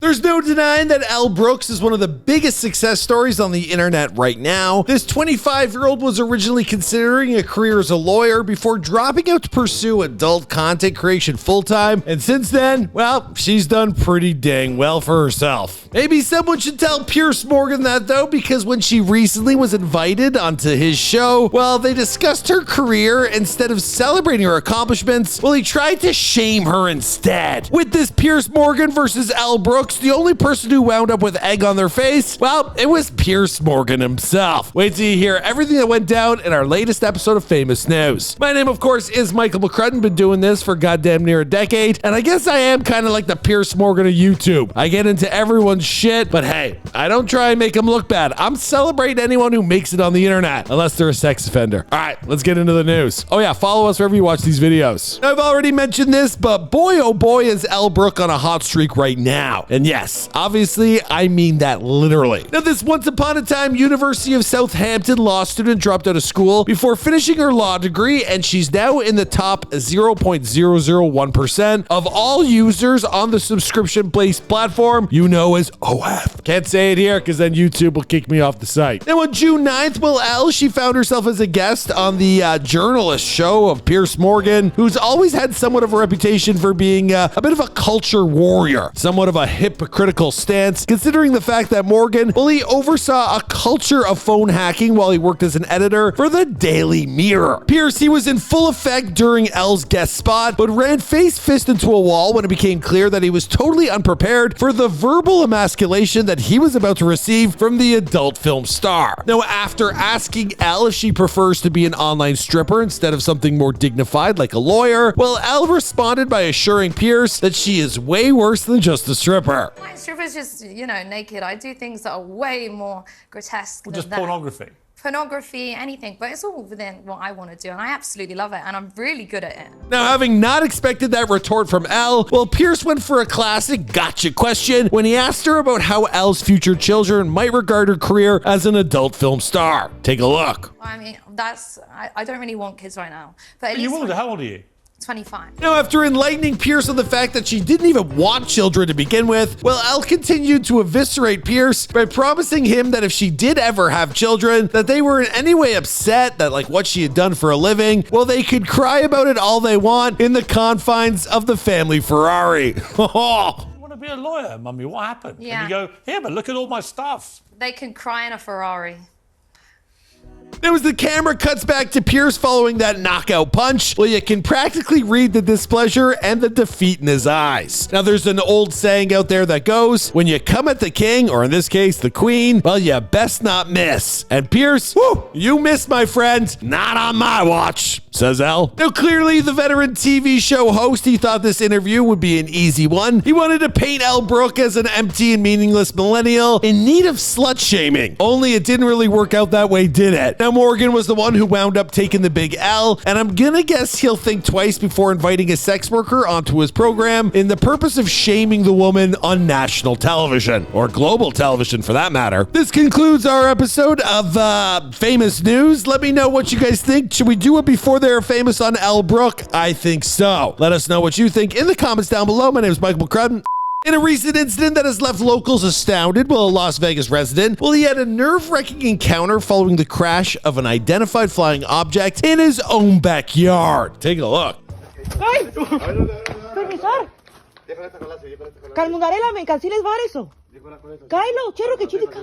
There's no denying that Elle Brooke is one of the biggest success stories on the internet right now. This 25-year-old was originally considering a career as a lawyer before dropping out to pursue adult content creation full-time, and since then, well, she's done pretty dang well for herself. Maybe someone should tell Piers Morgan that though, because when she recently was invited onto his show, well, they discussed her career instead of celebrating her accomplishments. Well, he tried to shame her instead. With this Piers Morgan versus Elle Brooke, the only person who wound up with egg on their face, well, it was Piers Morgan himself. Wait till you hear everything that went down in our latest episode of Famous News. My name, of course, is Michael McCrudden. Been doing this for goddamn near a decade, and I guess I am kind of like the Piers Morgan of YouTube. I get into everyone's shit, but hey, I don't try and make them look bad. I'm celebrating anyone who makes it on the internet, unless they're a sex offender. All right, let's get into the news. Oh yeah, follow us wherever you watch these videos. I've already mentioned this, but boy oh boy is Elle Brooke on a hot streak right now. And yes, obviously, I mean that literally. Now, this once upon a time University of Southampton law student dropped out of school before finishing her law degree, and she's now in the top 0.001% of all users on the subscription-based platform you know as OF. Can't say it here because then YouTube will kick me off the site. Now, on June 9th, well, Elle, she found herself as a guest on the journalist show of Piers Morgan, who's always had somewhat of a reputation for being a bit of a culture warrior, somewhat of a hypocritical stance, considering the fact that Morgan, well, he oversaw a culture of phone hacking while he worked as an editor for the Daily Mirror. Piers, he was in full effect during Elle's guest spot, but ran face-fist into a wall when it became clear that he was totally unprepared for the verbal emasculation that he was about to receive from the adult film star. Now, after asking Elle if she prefers to be an online stripper instead of something more dignified like a lawyer, well, Elle responded by assuring Piers that she is way worse than just a stripper. My stripper's just, you know, naked. I do things that are way more grotesque than Just that. pornography. Pornography, anything, but it's all within what I want to do, and I absolutely love it, and I'm really good at it. Now, having not expected that retort from Elle, well, Piers went for a classic gotcha question when he asked her about how Elle's future children might regard her career as an adult film star. Take a look. I mean, I don't really want kids right now, but at least You will. How old are you? 25. Now, after enlightening Piers on the fact that she didn't even want children to begin with, well, Elle continued to eviscerate Piers by promising him that if she did ever have children, that they were in any way upset that like what she had done for a living, well, they could cry about it all they want in the confines of the family Ferrari. Want to be a lawyer, Mummy? What happened? Yeah. And you go, here, but look at all my stuff. They can cry in a Ferrari. Now, as the camera cuts back to Piers following that knockout punch, well, you can practically read the displeasure and the defeat in his eyes. Now, there's an old saying out there that goes, when you come at the king, or in this case, the queen, well, you best not miss. And Piers, whoo, you missed, my friend. Not on my watch, says Elle. Now, clearly, the veteran TV show host, he thought this interview would be an easy one. He wanted to paint Elle Brooke as an empty and meaningless millennial in need of slut shaming. Only it didn't really work out that way, did it? Now, Morgan was the one who wound up taking the big L, and I'm gonna guess he'll think twice before inviting a sex worker onto his program in the purpose of shaming the woman on national television, or global television for that matter. This concludes our episode of Famous News. Let me know what you guys think. Should we do it before they're famous on Elle Brooke? I think so. Let us know what you think in the comments down below. My name is Michael McCrudden. In a recent incident that has left locals astounded, well, a Las Vegas resident, well, he had a nerve-wracking encounter following the crash of an identified flying object in his own backyard. Take a look. ¡Ay! ¡Permisar! Calmundarela, me canceles var eso. Kylo, chero, que chitica.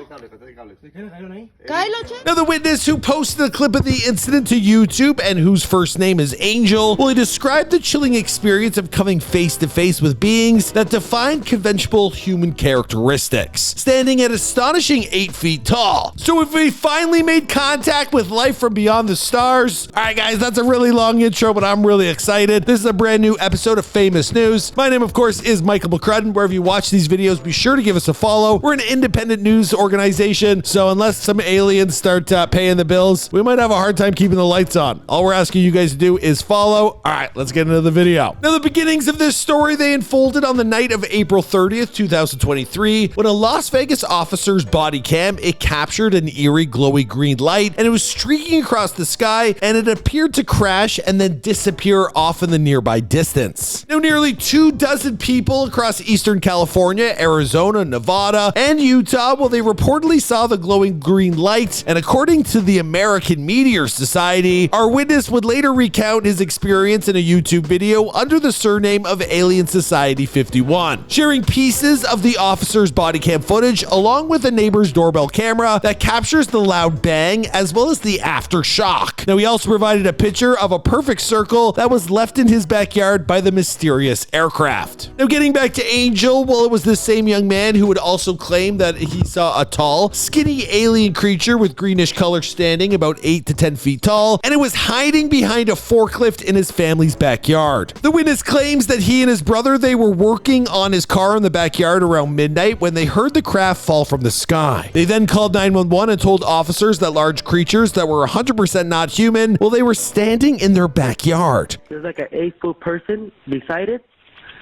Kylo, chero. Now, the witness who posted a clip of the incident to YouTube and whose first name is Angel, well, he described the chilling experience of coming face to face with beings that define conventional human characteristics, standing at astonishing 8 feet tall. So if we finally made contact with life from beyond the stars, all right, guys, that's a really long intro, but I'm really excited. This is a brand new episode of Famous News. My name, of course, is Michael McCrudden. Wherever you watch these videos, be sure to give us a follow. We're an independent news organization, so unless some aliens start paying the bills, we might have a hard time keeping the lights on. All we're asking you guys to do is follow. All right, let's get into the video. Now, the beginnings of this story, they unfolded on the night of April 30th, 2023, when a Las Vegas officer's body cam, it captured an eerie glowy green light, and it was streaking across the sky, and it appeared to crash and then disappear off in the nearby distance. Now, nearly 24 people across Eastern California, Arizona, Nevada, and Utah, well, they reportedly saw the glowing green light, and according to the American Meteor Society, our witness would later recount his experience in a YouTube video under the surname of Alien Society 51, sharing pieces of the officer's body cam footage along with a neighbor's doorbell camera that captures the loud bang as well as the aftershock. Now, he also provided a picture of a perfect circle that was left in his backyard by the mysterious aircraft. Now, getting back to Angel, well, it was the same young man who would also claim that he saw a tall, skinny alien creature with greenish color standing about 8 to 10 feet tall, and it was hiding behind a forklift in his family's backyard. The witness claims that he and his brother, they were working on his car in the backyard around midnight when they heard the craft fall from the sky. They then called 911 and told officers that large creatures that were 100% not human, well, they were standing in their backyard. There's like an 8-foot person beside it,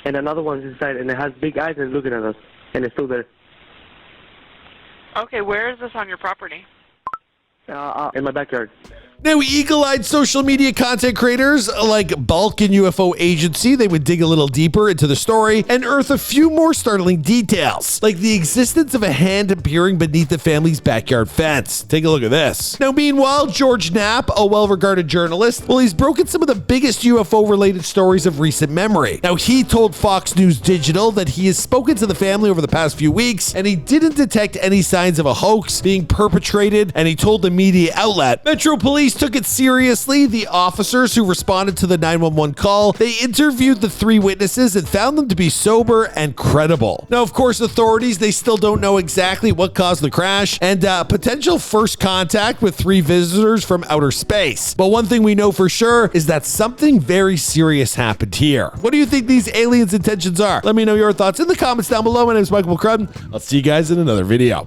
and another one's inside, and it has big eyes and looking at us, and it's still there. Okay, where is this on your property? In my backyard. Now, eagle-eyed social media content creators like Bulk and UFO Agency, they would dig a little deeper into the story and unearth a few more startling details, like the existence of a hand appearing beneath the family's backyard fence. Take a look at this. Now, meanwhile, George Knapp, a well-regarded journalist, well, he's broken some of the biggest UFO-related stories of recent memory. Now, he told Fox News Digital that he has spoken to the family over the past few weeks, and he didn't detect any signs of a hoax being perpetrated, and he told the media outlet, Metro Police took it seriously. The officers who responded to the 911 call, they interviewed the 3 witnesses and found them to be sober and credible. Now, of course, authorities, they still don't know exactly what caused the crash and potential first contact with 3 visitors from outer space. But one thing we know for sure is that something very serious happened here. What do you think these aliens' intentions are? Let me know your thoughts in the comments down below. My name is Michael McCrudden. I'll see you guys in another video.